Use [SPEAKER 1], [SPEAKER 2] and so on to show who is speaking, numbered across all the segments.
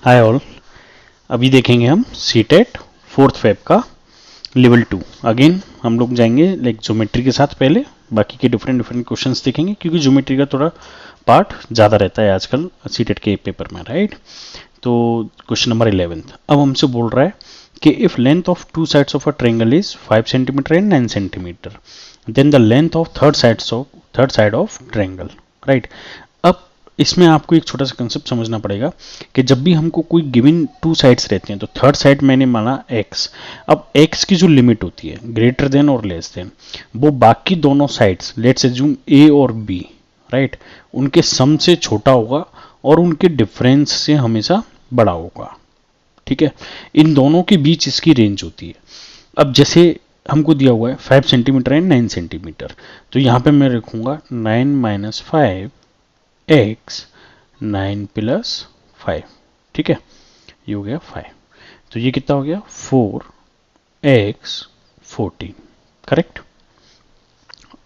[SPEAKER 1] Hi all. अभी देखेंगे हम सीटेट फोर्थ फेब का लेवल 2। अगेन हम लोग जाएंगे लाइक ज्योमेट्री के साथ पहले, बाकी के डिफरेंट डिफरेंट क्वेश्चंस देखेंगे क्योंकि ज्योमेट्री का थोड़ा पार्ट ज़्यादा रहता है आजकल सीटेट के पेपर में, राइट। तो क्वेश्चन नंबर 11 अब हमसे बोल रहा है कि if length of two sides of a triangle is 5 centimetre and 9 centimetre then the length of third side of triangle, right. अब इसमें आपको एक छोटा सा कंसेप्ट समझना पड़ेगा कि जब भी हमको कोई गिवन टू साइड्स रहते हैं तो थर्ड साइड मैंने माना x। अब x की जो लिमिट होती है ग्रेटर देन और लेस देन, वो बाकी दोनों साइड्स लेट्स अज्यूम a और b, राइट, उनके सम से छोटा होगा और उनके डिफरेंस से हमेशा बड़ा होगा, ठीक है। इन दोनों के बीच इसकी रेंज होती है। अब जैसे हमको दिया हुआ है 5 सेंटीमीटर एंड 9 सेंटीमीटर, तो यहाँ पे मैं रखूंगा 9 माइनस 5 x 9 प्लस 5, ठीक है, ये हो गया 5। तो ये कितना हो गया 4x 14, करेक्ट।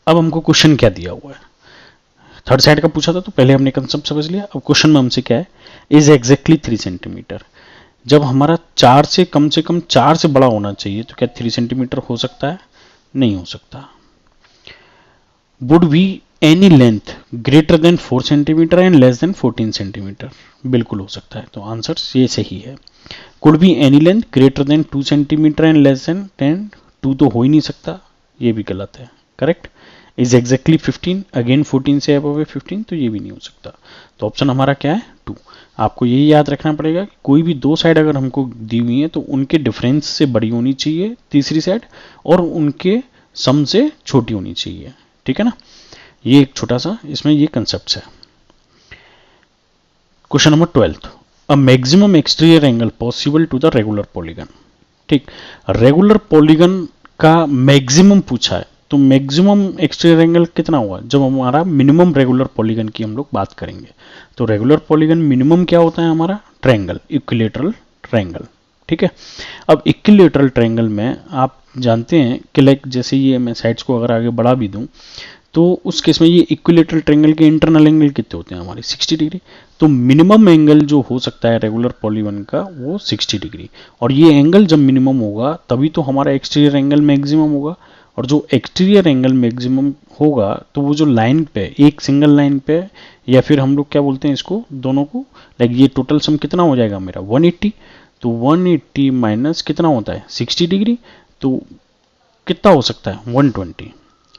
[SPEAKER 1] अब हमको क्वेश्चन क्या दिया हुआ है, थर्ड साइड का पूछा था तो पहले हमने कंसेप्ट समझ लिया। अब क्वेश्चन में हमसे क्या है, इज एग्जैक्टली 3 सेंटीमीटर। जब हमारा 4 से कम 4 से बड़ा होना चाहिए तो क्या 3 सेंटीमीटर हो सकता है? नहीं हो सकता। Would be any length greater than 4 centimetre and less than 14 centimetre? बिल्कुल हो सकता है, तो आंसर ये सही है। Could be any length greater than 2 centimetre and less than 10? 2 तो हो ही नहीं सकता, ये भी गलत है, करेक्ट। इज एग्जैक्टली 15, अगेन 14 से अबव है 15, तो ये भी नहीं हो सकता। तो ऑप्शन हमारा क्या है 2। आपको यही याद रखना पड़ेगा कि कोई भी दो साइड अगर हमको दी हुई है तो उनके डिफरेंस से बड़ी होनी चाहिए तीसरी साइड और उनके सम से छोटी होनी चाहिए, ठीक है ना। ये एक छोटा सा इसमें ये कंसेप्ट है। Question number 12, a maximum exterior angle possible to the regular polygon. ठीक, रेगुलर पॉलीगन का मैक्सिमम पूछा है तो मैक्सिमम एक्सटीरियर एंगल कितना हुआ जब हमारा मिनिमम रेगुलर पॉलीगन की हम लोग बात करेंगे। तो रेगुलर पॉलीगन मिनिमम क्या होता है हमारा? ट्रायंगल, इक्विलेटरल ट्रायंगल, ठीक है। अब इक्विलेटरल ट्रायंगल में आप जानते हैं कि लाइक जैसे ये मैं साइड्स को अगर आगे बढ़ा भी दूं तो उस केस में ये इक्विलेटरल ट्रायंगल के इंटरनल एंगल कितने होते हैं हमारे? 60 डिग्री। तो मिनिमम एंगल जो हो सकता है रेगुलर पॉलीगन का वो 60 डिग्री, और ये एंगल जब मिनिमम होगा तभी तो हमारा एक्सटीरियर एंगल मैक्सिमम होगा। और जो एक्सटीरियर एंगल मैक्सिमम होगा तो वो जो लाइन पे, एक सिंगल लाइन पे, या फिर हम लोग क्या बोलते हैं इसको, दोनों को, लाइक ये टोटल सम कितना हो जाएगा मेरा 180। तो 180 माइनस कितना होता है 60 डिग्री, तो कितना हो सकता है 120,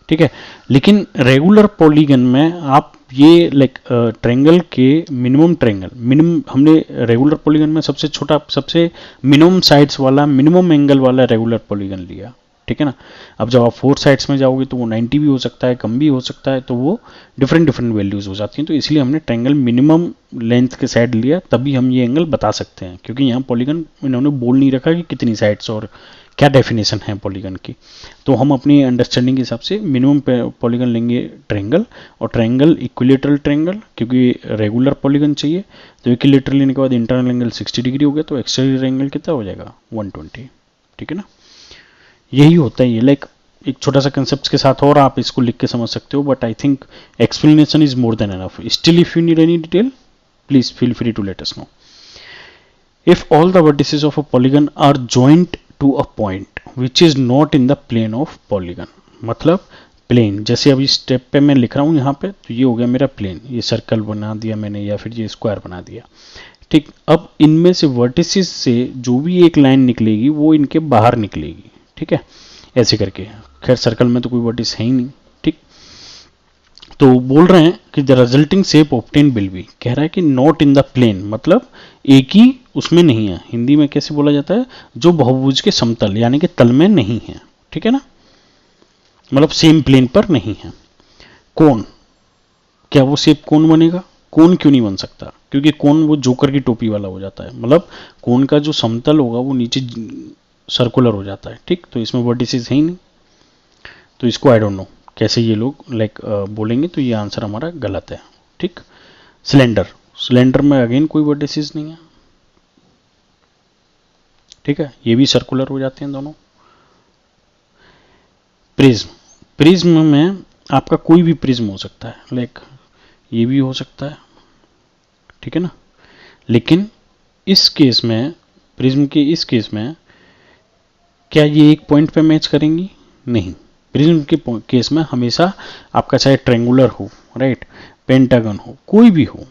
[SPEAKER 1] ठीक है। लेकिन रेगुलर पॉलीगन में आप ये लाइक ट्रायंगल के मिनिमम हमने रेगुलर पॉलीगन में सबसे छोटा, सबसे मिनिमम साइड्स वाला, मिनिमम एंगल वाला रेगुलर पॉलीगन लिया, ठीक है ना। अब जब आप 4 साइड्स में जाओगे तो वो 90 भी हो सकता है, कम भी हो सकता है, तो वो डिफरेंट डिफरेंट वैल्यूज हो जाती हैं। तो इसलिए हमने ट्रायंगल मिनिमम लेंथ के साइड लिया, तभी हम ये एंगल बता सकते हैं, क्योंकि यहाँ पॉलीगन इन्होंने बोल नहीं रखा कि कितनी साइड्स और क्या डेफिनेशन है पॉलीगन की। तो हम अपनी अंडरस्टैंडिंग के हिसाब से मिनिमम पॉलीगन लेंगे ट्रायंगल, और ट्रायंगल इक्विलेटरल ट्रायंगल, क्योंकि रेगुलर पॉलीगन चाहिए। तो इक्विलेटरल लेने के बाद इंटरनल एंगल 60 डिग्री हो गया, तो एक्सटीरियर एंगल कितना हो जाएगा 120, ठीक है ना। यही होता है ये, लाइक एक छोटा सा कंसेप्ट के साथ और आप इसको लिख के समझ सकते हो, but I think explanation is more than enough. Still if you need any detail please feel free to let us know. If all the vertices of a polygon are joint to a point which is not in the plane of polygon, मतलब plane, जैसे अभी step पे मैं लिख रहा हूं यहाँ पे, तो ये हो गया मेरा प्लेन, ये सर्कल बना दिया मैंने या फिर ये स्क्वायर बना दिया, ठीक। अब इनमें से वर्टिसेस से जो भी एक लाइन निकलेगी वो इनके बाहर निकलेगी, ठीक है, ऐसे करके। खैर सर्कल में तो कोई वर्टिस है ही नहीं, ठीक। तो बोल रहे हैं कि the resulting shape obtain will be, कह रहा है कि नॉट इन द प्लेन, मतलब एक ही उसमें नहीं है। हिंदी में कैसे बोला जाता है, जो बहुभुज के समतल यानी कि तल में नहीं है, ठीक है ना, मतलब सेम प्लेन पर नहीं है। कोन, क्या वो शेप कोन बनेगा? कोन क्यों नहीं बन सकता? क्योंकि कोन वो जोकर की टोपी वाला हो जाता है, मतलब कोन का जो समतल होगा वो नीचे सर्कुलर हो जाता है, ठीक। तो इसमें वर्टिसेस है ही नहीं, तो इसको आई डोंट नो कैसे ये लोग लाइक बोलेंगे, तो ये आंसर हमारा गलत है, ठीक। सिलेंडर, सिलेंडर में अगेन कोई वर्टिसेस नहीं है, ठीक है, ये भी सर्कुलर हो जाते हैं दोनों। प्रिज्म, प्रिज्म में आपका कोई भी प्रिज्म हो सकता है, लाइक ये भी हो सकता है, ठीक है ना, लेकिन इस केस में, प्रिज्म के इस केस में क्या ये एक पॉइंट पे मैच करेंगी? नहीं। प्रिज्म के केस में हमेशा आपका चाहे ट्रेंगुलर हो, राइट, पेंटागन हो, कोई भी हो,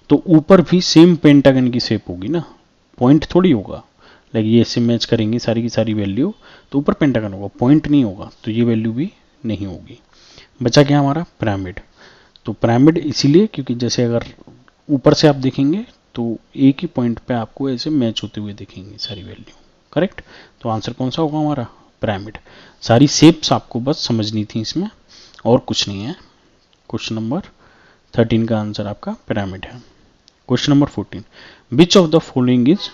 [SPEAKER 1] तो ऊपर भी सेम पेंटागन की शेप होगी ना, पॉइंट थोड़ी होगा। लाइक ये इससे मैच करेंगी सारी की सारी वैल्यू, तो ऊपर पेंटागन होगा, पॉइंट नहीं होगा, तो ये वैल्यू भी नहीं होगी। बचा क्या हमारा? पिरामिड। तो पिरामिड इसीलिए क्योंकि जैसे अगर ऊपर से आप देखेंगे तो एक ही पॉइंट पे आपको ऐसे मैच होते हुए दिखेंगी सारी वैल्यू, करेक्ट। तो आंसर कौन सा होगा हमारा? पिरामिड। सारी शेप्स आपको बस समझनी थी इसमें, और कुछ नहीं है। क्वेश्चन नंबर 13 का आंसर आपका पिरामिड है। Question number 14, which of the following is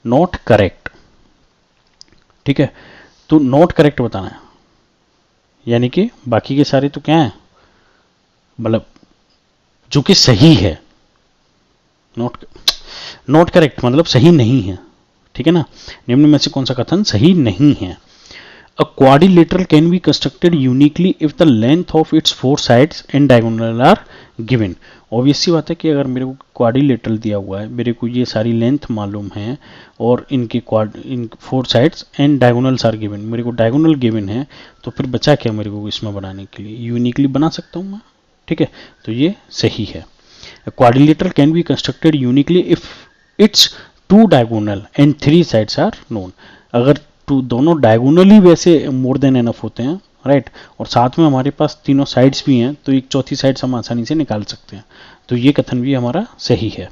[SPEAKER 1] not correct? ठीक है, तो नॉट करेक्ट बताना है, यानी कि बाकी के सारे तो क्या है, मतलब जो कि सही है। नॉट करेक्ट मतलब सही नहीं है, ठीक है ना। निम्न में से कौन सा कथन सही नहीं है? A quadrilateral can be constructed uniquely if the length of its four sides and diagonal are given. Obvious सी बात है कि अगर मेरे को क्वाड्रिलेटरल दिया हुआ है, मेरे को ये सारी लेंथ मालूम है, और इनके इन four sides and diagonals are given, मेरे को डायगोनल गिवन है, तो फिर बचा क्या मेरे को इसमें बनाने के लिए? यूनिकली बना सकता हूँ मैं, ठीक है, तो ये सही है। Quadrilateral can be constructed uniquely if it's two diagonal and three sides are known. अगर दोनों डायगोनली वैसे मोर देन एनफ होते हैं, राइट, और साथ में हमारे पास तीनों साइड्स भी हैं, तो एक चौथी साइड हम आसानी से निकाल सकते हैं, तो ये कथन भी हमारा सही है।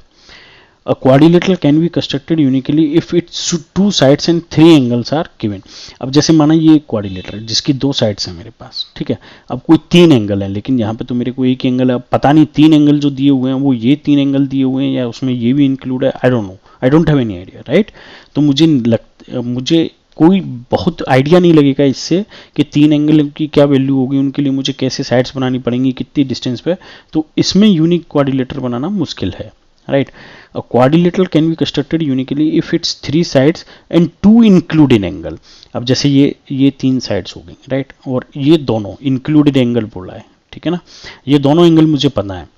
[SPEAKER 1] A quadrilateral can be constructed uniquely if it's two sides and three angles are given. अब जैसे माना ये क्वाड्रिलेटरल जिसकी दो साइड्स हैं मेरे पास, ठीक है, अब कोई तीन एंगल है, लेकिन यहाँ पे तो मेरे को एक एंगल है, पता नहीं तीन एंगल जो दिए हुए हैं वो ये तीन एंगल दिए हुए हैं या उसमें ये भी इंक्लूड है, I don't know, I don't have any idea, right. तो मुझे कोई बहुत आइडिया नहीं लगेगा इससे कि तीन एंगल की क्या वैल्यू होगी, उनके लिए मुझे कैसे साइड्स बनानी पड़ेंगी, कितनी डिस्टेंस पे, तो इसमें यूनिक क्वाड्रिलेटरल बनाना मुश्किल है, right. A quadrilateral can be constructed uniquely if it's three sides and two included angle. अब जैसे ये तीन साइड्स हो गई, राइट, और ये दोनों इंक्लूडेड एंगल बोला है, ठीक है ना, ये दोनों एंगल मुझे पता है,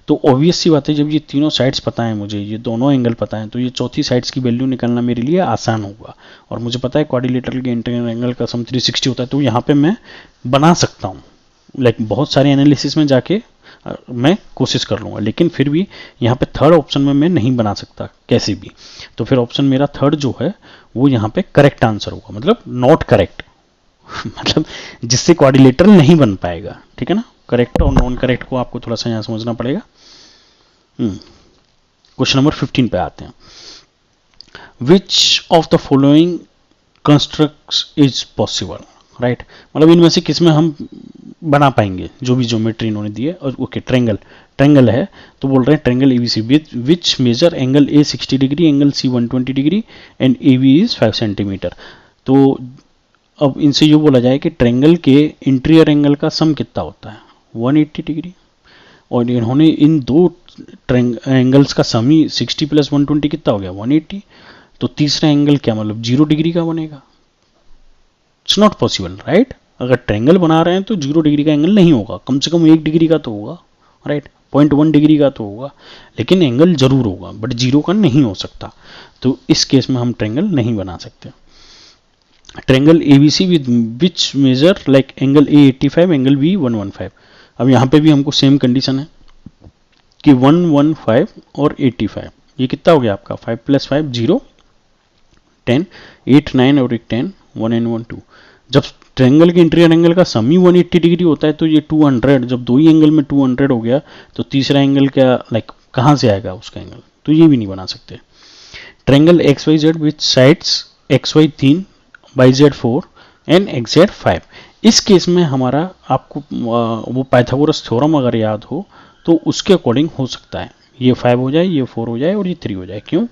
[SPEAKER 1] तो ऑब्वियस सी बात है जब ये तीनों साइड्स पता है मुझे, ये दोनों एंगल पता है, तो ये चौथी साइड्स की वैल्यू निकालना मेरे लिए आसान होगा। और मुझे पता है क्वाड्रिलेटरल के इंटीरियर एंगल का सम 360 होता है, तो यहाँ पे मैं बना सकता हूँ, लाइक बहुत सारे एनालिसिस में जाके मैं कोशिश कर लूँगा, लेकिन फिर भी यहाँ पे थर्ड ऑप्शन में मैं नहीं बना सकता कैसे भी, तो फिर ऑप्शन मेरा थर्ड जो है वो यहाँ पे करेक्ट आंसर होगा, मतलब नॉट करेक्ट मतलब जिससे क्वाड्रिलेटरल नहीं बन पाएगा, ठीक है ना। करेक्ट और नॉन करेक्ट को आपको थोड़ा सा यहाँ समझना पड़ेगा। क्वेश्चन नंबर 15 पे आते हैं। Which of the following constructs is possible, right, मतलब इनमें से किस में हम बना पाएंगे जो भी ज्योमेट्री इन्होंने दी है। और ओके, ट्रेंगल है, तो बोल रहे हैं triangle ABC which measure angle A 60 degree, angle C 120 degree and A B is 5 centimetre. तो अब इनसे ये बोला जाए कि ट्रेंगल के इंटीरियर एंगल का सम कितना होता है, 180 डिग्री, और इन्होंने इन दो एंगल्स का सम ही 60 प्लस 120 कितना हो गया, 180, तो तीसरा एंगल क्या मतलब 0 डिग्री का बनेगा। It's not possible, right. अगर ट्रेंगल बना रहे हैं तो 0 डिग्री का एंगल नहीं होगा, कम से कम 1 डिग्री का तो होगा, राइट, 0.1 डिग्री का तो होगा, लेकिन एंगल जरूर होगा, बट 0 का नहीं हो सकता। तो इस केस में हम ट्रेंगल नहीं बना सकते। Triangle ABC with which measure like angle A 85, angle B 115। अब यहाँ पे भी हमको सेम कंडीशन है कि 115 और 85, ये कितना हो गया आपका 5 + 5 0 10, 8 9 और एक 10, 1 and 1 2। जब ट्रेंगल के इंटीरियर एंगल का सम ही 180 डिग्री होता है तो ये 200, जब दो ही एंगल में 200 हो गया तो तीसरा एंगल क्या लाइक कहाँ से आएगा उसका एंगल, तो ये भी नहीं बना सकते। Triangle XYZ with sides XY 3, YZ 4 and XZ 5। इस केस में हमारा आपको वो पाइथागोरस थ्योरम अगर याद हो तो उसके अकॉर्डिंग हो सकता है, ये 5 हो जाए, ये 4 हो जाए और ये 3 हो जाए। क्यों?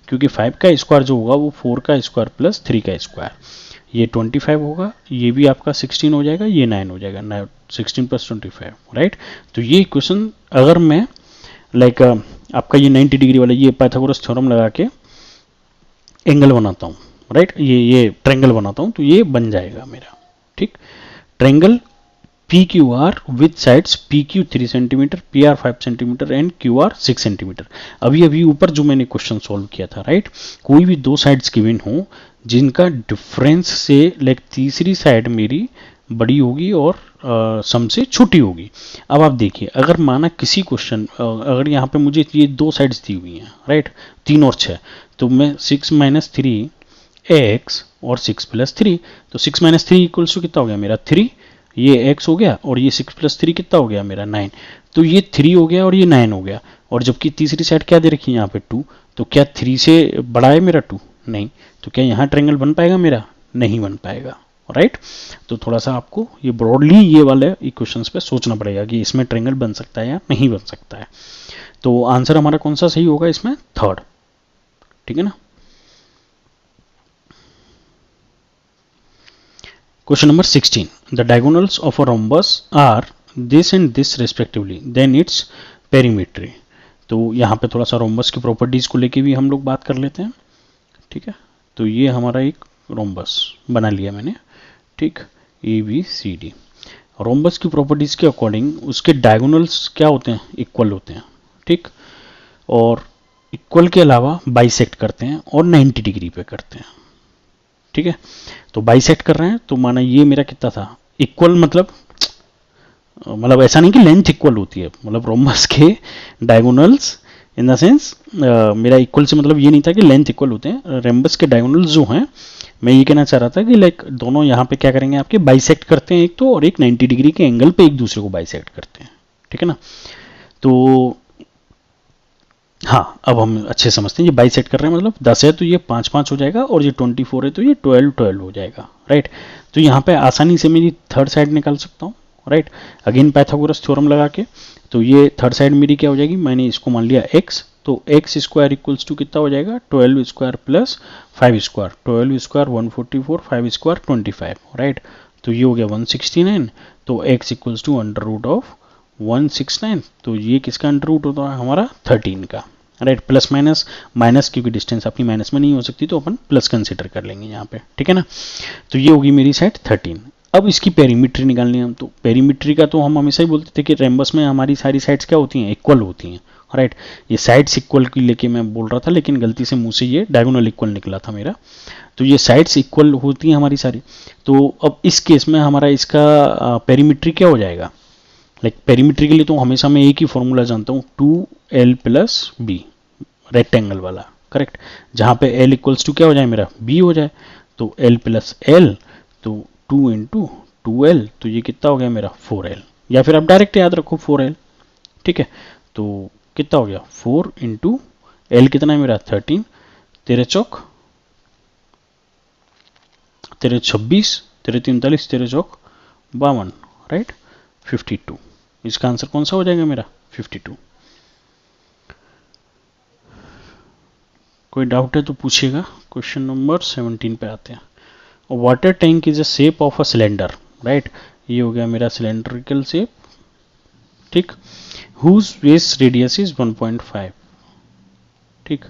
[SPEAKER 1] क्योंकि 5 का स्क्वायर जो होगा वो 4 का स्क्वायर प्लस 3 का स्क्वायर, ये 25 होगा, ये भी आपका 16 हो जाएगा, ये 9 हो जाएगा, 16 + 25, राइट। तो ये इक्वेशन अगर मैं लाइक आपका ये 90 डिग्री वाला ये पाइथागोरस थ्योरम लगा के एंगल बनाता हूँ, राइट, ये ट्रेंगल बनाता हूँ, तो ये बन जाएगा मेरा, ठीक। Triangle P Q R with sides P Q 3 centimetre, P R 5 centimetre and Q R 6 centimetre. अभी अभी ऊपर जो मैंने क्वेश्चन सॉल्व किया था, राइट, कोई भी दो साइड्स गिवन हो जिनका डिफरेंस से लाइक तीसरी साइड मेरी बड़ी होगी और सम से छोटी होगी। अब आप देखिए, अगर माना किसी क्वेश्चन अगर यहाँ पे मुझे ये दो साइड्स दी हुई हैं, राइट, 3 और 6, तो मैं 6 माइनस 3 एक्स और 6 प्लस 3, तो 6 माइनस 3 इक्वल्स टू कितना हो गया मेरा 3, ये x हो गया, और ये 6 प्लस 3 कितना हो गया मेरा 9, तो ये 3 हो गया और ये 9 हो गया। और जबकि तीसरी साइड क्या दे रखी है यहाँ पे 2, तो क्या 3 से बड़ा है मेरा 2? नहीं। तो क्या यहाँ ट्रायंगल बन पाएगा मेरा? नहीं बन पाएगा, राइट। तो थोड़ा सा आपको ये ब्रॉडली ये वाले इक्वेशंस पे सोचना पड़ेगा कि इसमें ट्रायंगल बन सकता है या नहीं बन सकता है। तो आंसर हमारा कौन सा सही होगा इसमें? थर्ड, ठीक है ना। Question number 16. The diagonals of a rhombus are this and this respectively. Then its perimetry. तो यहाँ पे थोड़ा सा रोम्बस की प्रॉपर्टीज को लेके भी हम लोग बात कर लेते हैं, ठीक है। तो ये हमारा एक रोम्बस बना लिया मैंने, ठीक, A B C D. Rhombus की प्रॉपर्टीज के अकॉर्डिंग उसके डायगोनल्स क्या होते हैं? इक्वल होते हैं, ठीक, और इक्वल के अलावा बाइसेक्ट करते हैं और 90 डिग्री पे करते हैं, ठीक है। तो बाइसेक्ट कर रहे हैं, तो माना ये मेरा कितना था? इक्वल मतलब ऐसा नहीं कि लेंथ इक्वल होती है, मतलब रोम्बस के डायगोनल्स इन द सेंस मेरा इक्वल से मतलब ये नहीं था कि लेंथ इक्वल होते हैं। रोम्बस के डायगोनल्स जो हैं, मैं ये कहना चाह रहा था कि लाइक दोनों यहाँ पे क्या करेंगे आपके? बाइसेक्ट करते हैं एक तो, और एक 90 डिग्री के एंगल पे एक दूसरे को बाइसेक्ट करते हैं, ठीक है ना। तो हाँ, अब हम अच्छे समझते हैं। ये बाइसेक्ट कर रहे हैं मतलब 10 है तो ये 5 5 हो जाएगा, और ये 24 है तो ये 12 12 हो जाएगा, राइट। तो यहाँ पे आसानी से मेरी थर्ड साइड निकाल सकता हूँ, राइट, अगेन पाइथागोरस थ्योरम लगा के। तो ये थर्ड साइड मेरी क्या हो जाएगी? मैंने इसको मान लिया x, तो एक्स स्क्वायर इक्वल्स टू कितना हो जाएगा? 12 square plus 5 square, 12 square 144, 5 square 25, right. तो ये हो गया 169, तो x equals to under root of 169, तो ये किसका अंडर रूट होता है? हमारा 13 का, राइट। प्लस माइनस, माइनस क्योंकि डिस्टेंस अपनी माइनस में नहीं हो सकती तो अपन प्लस कंसीडर कर लेंगे यहाँ पे, ठीक है ना। तो ये होगी मेरी साइड 13। अब इसकी पेरीमीट्री निकालनी है हम, तो पेरीमीट्री का तो हम हमेशा ही बोलते थे कि रेम्बस में हमारी सारी साइड्स क्या होती हैं? इक्वल होती हैं, राइट। ये साइड्स इक्वल की लेके मैं बोल रहा था, लेकिन गलती से मुंह से ये डायगोनल इक्वल निकला था मेरा। तो ये साइड्स इक्वल होती हैं हमारी सारी। तो अब इस केस में हमारा इसका पेरीमीट्री क्या हो जाएगा? लाइक पेरीमीट्री के लिए तो हमेशा मैं एक ही फॉर्मूला जानता हूँ, 2l प्लस बी, रेक्टेंगल वाला, करेक्ट, जहाँ पे l इक्वल्स टू क्या हो जाए मेरा? b हो जाए। तो l प्लस l, तो 2 इंटू 2l, तो ये कितना हो गया मेरा? 4l, या फिर आप डायरेक्ट याद रखो 4l, ठीक है। तो कितना हो गया? 4 इंटू l कितना है मेरा? 13, तेरे चौक तेरे 26, तेरे 43, तेरे चौक 52, राइट, 52। इसका आंसर कौन सा हो जाएगा मेरा? 52। कोई डाउट है तो पूछिएगा। क्वेश्चन नंबर 17 पे आते हैं। Water tank is a shape of a cylinder, right, ये हो गया मेरा सिलेंड्रिकल शेप, ठीक, हुज बेस रेडियस इज 1.5, ठीक,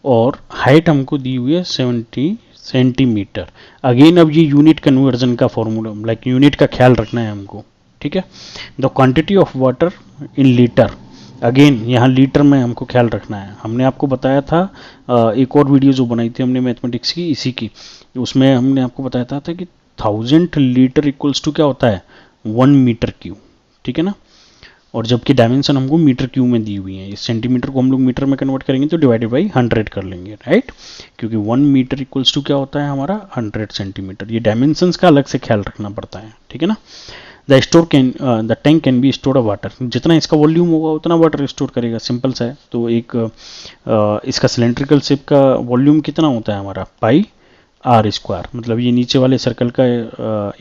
[SPEAKER 1] और हाइट हमको दी हुई है 70 सेंटीमीटर। अगेन अब ये यूनिट कन्वर्जन का फॉर्मूला, लाइक यूनिट का ख्याल रखना है हमको, ठीक है। The quantity of water in litre, again यहाँ लीटर में हमको ख्याल रखना है। हमने आपको बताया था एक और वीडियो जो बनाई थी हमने मैथमेटिक्स की, इसी की, उसमें हमने आपको बताया था कि 1000 लीटर इक्वल्स टू क्या होता है? 1 मीटर क्यूब, ठीक है ना। और जबकि डायमेंशन हमको मीटर क्यूब में दी हुई है, इस सेंटीमीटर को हम लोग मीटर में कन्वर्ट करेंगे तो डिवाइडेड बाई 100 कर लेंगे, राइट, क्योंकि 1 मीटर इक्वल्स टू क्या होता है हमारा? 100 सेंटीमीटर। ये डायमेंशंस का अलग से ख्याल रखना पड़ता है, ठीक है ना। The tank can be store water, जितना इसका वॉल्यूम होगा उतना वाटर स्टोर करेगा, सिंपल सा है। तो एक इसका सिलेंड्रिकल शेप का वॉल्यूम कितना होता है हमारा? पाई आर स्क्वायर, मतलब ये नीचे वाले सर्कल का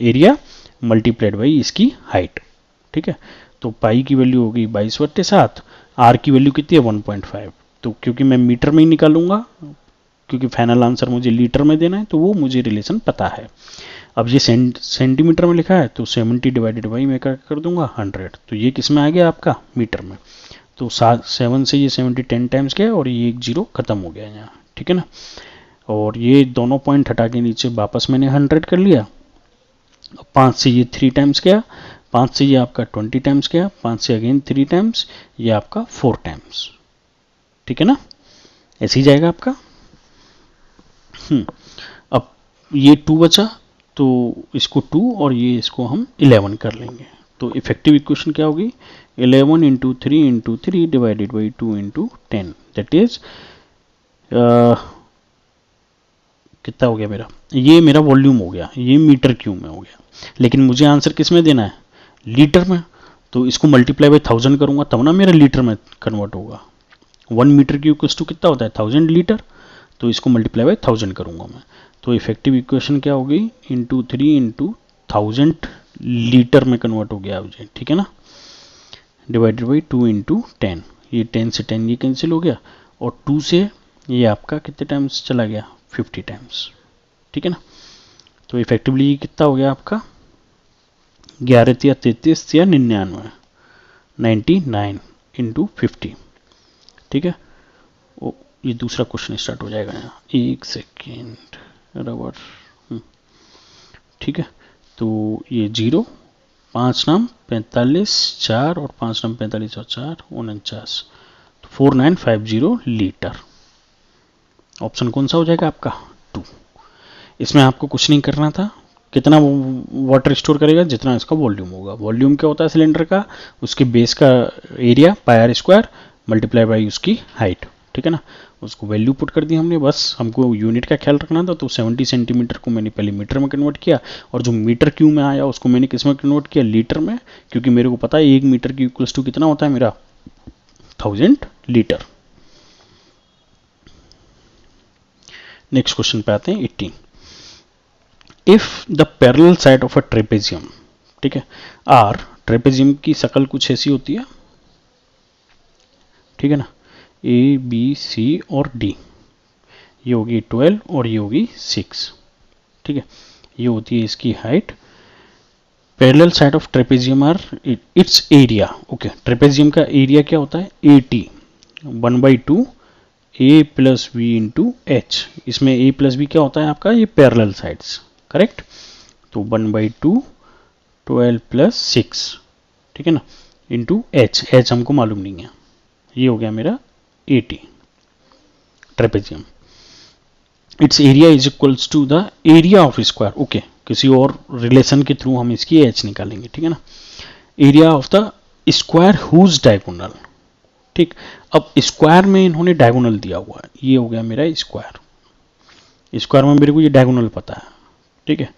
[SPEAKER 1] एरिया मल्टीप्लाइड बाई इसकी हाइट, ठीक है। तो पाई की वैल्यू होगी 22/7, आर की वैल्यू कितनी है? 1.5। तो क्योंकि मैं मीटर में ही निकालूंगा, क्योंकि फाइनल आंसर मुझे लीटर में देना है, तो वो मुझे रिलेशन पता है। अब ये सेंटीमीटर में लिखा है तो 70 डिवाइडेड बाई मैं कर दूंगा 100, तो ये किस में आ गया आपका? मीटर में। तो 7 से ये 70 10 टाइम्स गया और ये एक जीरो खत्म हो गया यहाँ, ठीक है ना। और ये दोनों पॉइंट हटा के नीचे वापस मैंने 100 कर लिया। 5 से ये 3 टाइम्स गया, 5 से ये आपका 20 टाइम्स गया, 5 से अगेन 3 टाइम्स, ये आपका 4 टाइम्स, ठीक है ना, ऐसे ही जाएगा आपका। अब ये 2 बचा, तो इसको 2 और ये इसको हम 11 कर लेंगे। तो इफेक्टिव इक्वेशन क्या होगी, 11 into 3 divided by 2 into 10, that is कितना हो गया मेरा, ये मेरा वॉल्यूम हो गया, ये मीटर क्यूब में हो गया। लेकिन मुझे आंसर किस में देना है, लीटर में। तो इसको मल्टीप्लाई बाई 1000 करूंगा तब ना मेरा लीटर में कन्वर्ट होगा। 1 मीटर क्यूब इक्वल्स टू कितना होता है, 1000 लीटर। तो इसको मल्टीप्लाई बाई 1000 करूंगा मैं। तो इफेक्टिव इक्वेशन क्या होगी, इंटू 3 इंटू 1000 लीटर में कन्वर्ट हो गया मुझे, ठीक है ना, डिवाइडेड बाई 2 इंटू 10, ये 10 से 10 ये कैंसिल हो गया, और 2 से ये आपका कितने टाइम्स चला गया, 50 टाइम्स, ठीक है ना। तो इफेक्टिवली ये कितना हो गया आपका, 11 या 33 या 99, 99 इंटू 50, ठीक है। ओ, ये दूसरा क्वेश्चन स्टार्ट हो जाएगा यहाँ, एक सेकेंड रबर, ठीक है। तो ये 0, 5 नाम 45, 4 और 5 नाम 45 और 4 49, तो 4950 लीटर। ऑप्शन कौन सा हो जाएगा आपका, 2। इसमें आपको कुछ नहीं करना था, कितना वाटर स्टोर करेगा, जितना इसका वॉल्यूम होगा। वॉल्यूम क्या होता है सिलेंडर का, उसके बेस का area pi r square multiply by उसकी हाइट, ठीक है ना। उसको वैल्यू पुट कर दी हमने, बस हमको यूनिट का ख्याल रखना था। तो 70 सेंटीमीटर को मैंने पहले मीटर में कन्वर्ट किया, और जो मीटर क्यूब में आया उसको मैंने किस में कन्वर्ट किया, लीटर में, क्योंकि मेरे को पता है 1 मीटर की इक्वल्स टू कितना होता है मेरा, 1000 लीटर। नेक्स्ट क्वेश्चन पे आते हैं 18। If the parallel side of a trapezium, ठीक है, आर, ट्रेपेजियम की शक्ल कुछ ऐसी होती है, ठीक है ना, ए बी सी और डी, ये होगी 12 और ये होगी 6, ठीक है, ये होती है इसकी height. Parallel side of trapezium are its area, okay, trapezium का एरिया क्या होता है, A T 1/2 A plus B into H. इसमें ए प्लस बी क्या होता है आपका, ये पैरेलल साइड्स, करेक्ट। तो 1/2 12 प्लस 6, ठीक है ना, इंटू एच, एच हमको मालूम नहीं है, ये हो गया मेरा 80 trapezium. It's area is equals to the area of square, okay, किसी और रिलेशन के थ्रू हम इसकी एच निकालेंगे, ठीक है ना, area of the square whose diagonal, ठीक। अब स्क्वायर में इन्होंने डायगोनल दिया हुआ है, ये हो गया मेरा स्क्वायर। स्क्वायर में मेरे को ये डायगोनल पता है, ठीक है।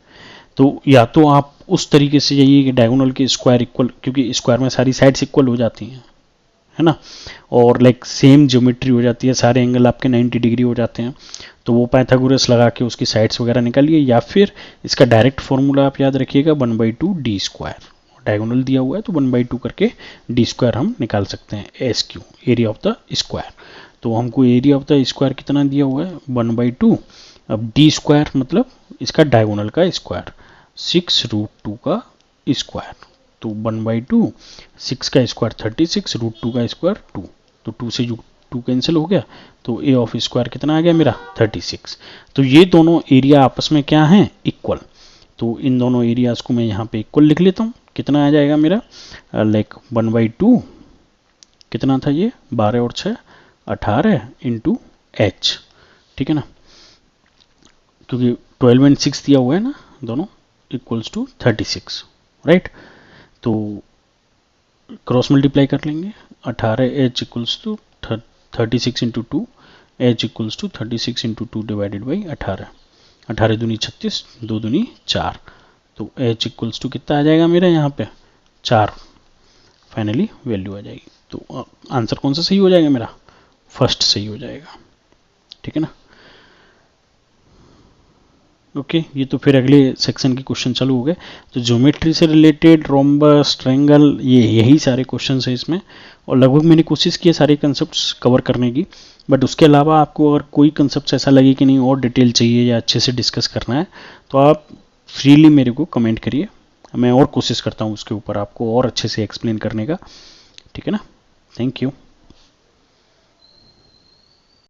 [SPEAKER 1] तो या तो आप उस तरीके से जाइए कि डायगोनल के स्क्वायर इक्वल, क्योंकि स्क्वायर में सारी साइड्स इक्वल हो जाती हैं, है ना, और लाइक सेम ज्योमेट्री हो जाती है, सारे एंगल आपके 90 डिग्री हो जाते हैं। तो वो पाइथागोरस लगा के उसकी साइड्स वगैरह निकालिए, या फिर इसका डायरेक्ट फॉर्मूला आप याद रखिएगा, 1/2 डी स्क्वायर, डायगोनल दिया हुआ है तो 1/2 करके डी स्क्वायर हम निकाल सकते हैं, S Q, area of the square. तो हमको एरिया ऑफ द स्क्वायर कितना दिया हुआ है, 1/2। अब डी स्क्वायर मतलब इसका डायगोनल का स्क्वायर, 6√2 का स्क्वायर, तो 1/2, 6 का स्क्वायर 36, √2 का स्क्वायर 2, तो 2 से 2 कैंसिल हो गया, तो ए ऑफ स्क्वायर कितना आ गया मेरा, 36। तो ये दोनों एरिया आपस में क्या हैं, इक्वल। तो इन दोनों एरियाज को मैं यहाँ पे इक्वल लिख लेता हूँ। कितना आ जाएगा मेरा, लाइक 1/2 कितना था ये, 12 और 6 18 इंटू एच, ठीक है ना, क्योंकि 12 एंड 6 दिया हुआ है ना दोनों, इक्वल्स टू 36, राइट। तो क्रॉस मल्टीप्लाई कर लेंगे, 18 H equals to 36 into 2, H equals to 36 into 2 divided by 18, 18 दूनी 36, 2 दूनी 4, तो एच इक्वल्स टू कितना आ जाएगा मेरा यहाँ पे, 4, फाइनली वैल्यू आ जाएगी। तो आंसर कौन सा सही हो जाएगा मेरा, फर्स्ट सही हो जाएगा, ठीक है ना। ओके, ये तो फिर अगले सेक्शन के क्वेश्चन चालू हो गए। तो ज्योमेट्री से रिलेटेड, रोम्बस, ट्रायंगल, ये यही सारे क्वेश्चन हैं इसमें, और लगभग मैंने कोशिश की है सारे कंसेप्ट्स कवर करने की। बट उसके अलावा आपको अगर कोई कंसेप्ट ऐसा लगे कि नहीं और डिटेल चाहिए या अच्छे से डिस्कस करना है, तो आप फ्रीली मेरे को कमेंट करिए, मैं और कोशिश करता हूँ उसके ऊपर आपको और अच्छे से एक्सप्लेन करने का, ठीक है ना। Thank you.